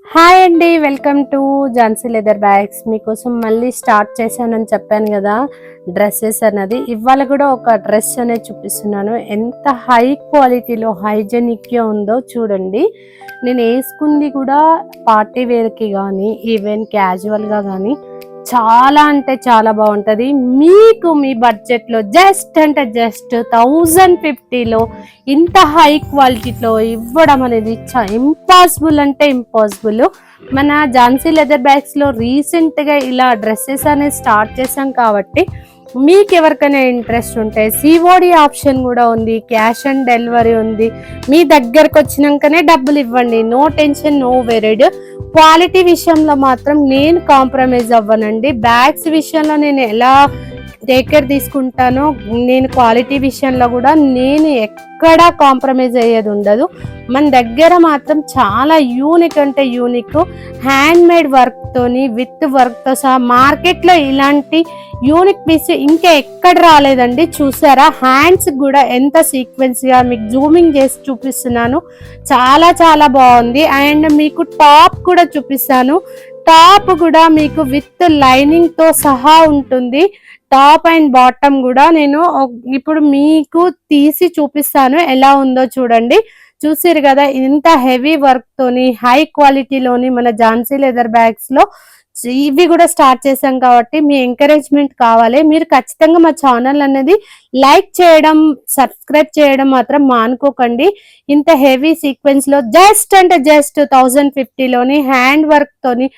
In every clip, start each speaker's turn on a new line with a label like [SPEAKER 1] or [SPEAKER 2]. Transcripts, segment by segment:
[SPEAKER 1] Hi అండి, welcome to Jhansi leather bags. మీకోసం మళ్ళీ స్టార్ట్ చేశానని చెప్పాను కదా డ్రెస్సెస్ అన్నది. ఇవాళ కూడా ఒక డ్రెస్ అనేది చూపిస్తున్నాను. ఎంత హై క్వాలిటీలో హైజెనిక్గా ఉందో చూడండి. నేను వేసుకుంది కూడా పార్టీ వేర్కి కానీ ఈవెన్ క్యాజువల్గా కానీ చాలా అంటే చాలా బాగుంటుంది. మీకు మీ బడ్జెట్లో జస్ట్ అంటే జస్ట్ 1050లో ఇంత హై క్వాలిటీలో ఇవ్వడం అనేది ఇంపాసిబుల్ అంటే ఇంపాసిబుల్. మన ఝాన్సీ లెదర్ బ్యాగ్స్లో రీసెంట్గా ఇలా డ్రెస్సెస్ అనేది స్టార్ట్ చేసాం కాబట్టి మీకు ఎవరికైనా ఇంట్రెస్ట్ ఉంటే సిఓడి ఆప్షన్ కూడా ఉంది, క్యాష్ ఆన్ డెలివరీ ఉంది. మీ దగ్గరకు వచ్చినాకనే డబ్బులు ఇవ్వండి, no tension, no worried. Quality విషయంలో మాత్రం నేను కాంప్రమైజ్ అవ్వనండి. బ్యాగ్స్ విషయంలో నేను ఎలా టేక్ కేర్ తీసుకుంటానో నేను క్వాలిటీ విషయంలో కూడా నేను ఎక్కడా కాంప్రమైజ్ అయ్యేది ఉండదు. మన దగ్గర మాత్రం చాలా యూనిక్ అంటే యూనిక్ హ్యాండ్ మేడ్ వర్క్తోని విత్ వర్క్తో సహా మార్కెట్లో ఇలాంటి యూనిక్ పీస్ ఇంకా ఎక్కడ రాలేదండి. చూసారా హ్యాండ్స్ కూడా ఎంత సీక్వెన్స్గా మీకు జూమింగ్ చేసి చూపిస్తున్నాను. చాలా చాలా బాగుంది. అండ్ మీకు టాప్ కూడా చూపిస్తాను. టాప్ కూడా మీకు విత్ లైనింగ్తో సహా ఉంటుంది. టాప్ అండ్ బాటమ్ కూడా నేను ఇప్పుడు మీకు తీసి చూపిస్తాను ఎలా ఉందో చూడండి. చూసారు కదా ఇంత హెవీ వర్క్ తోని హై క్వాలిటీలోని మన ఝాన్సీ లెదర్ బ్యాగ్స్ లో ఇవి కూడా స్టార్ట్ చేశాం కాబట్టి మీ ఎంకరేజ్మెంట్ కావాలి. మీరు ఖచ్చితంగా మా ఛానల్ అనేది లైక్ చేయడం, సబ్స్క్రైబ్ చేయడం మాత్రం మానుకోకండి. ఇంత హెవీ సీక్వెన్స్ లో జస్ట్ అంటే జస్ట్ 1050లోని హ్యాండ్ వర్క్ తోని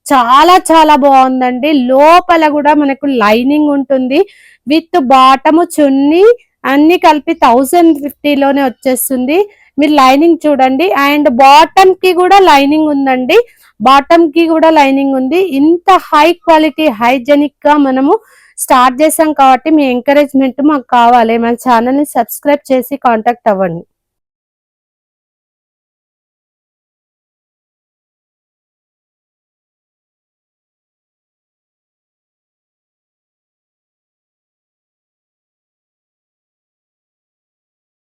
[SPEAKER 1] చాలా చాలా బాగుందండి. లోపల కూడా మనకు లైనింగ్ ఉంటుంది విత్ బాటము చున్నీ అన్ని కలిపి 1050లోనే వచ్చేస్తుంది. మీరు లైనింగ్ చూడండి. అండ్ బాటమ్ కి కూడా లైనింగ్ ఉందండి, బాటమ్ కి కూడా లైనింగ్ ఉంది. ఇంత హై క్వాలిటీ హైజెనిక్ గా మనము స్టార్ట్ చేసాం కాబట్టి మీ ఎంకరేజ్మెంట్ మాకు కావాలి. మన ఛానల్ ని సబ్స్క్రైబ్ చేసి కాంటాక్ట్ అవ్వండి.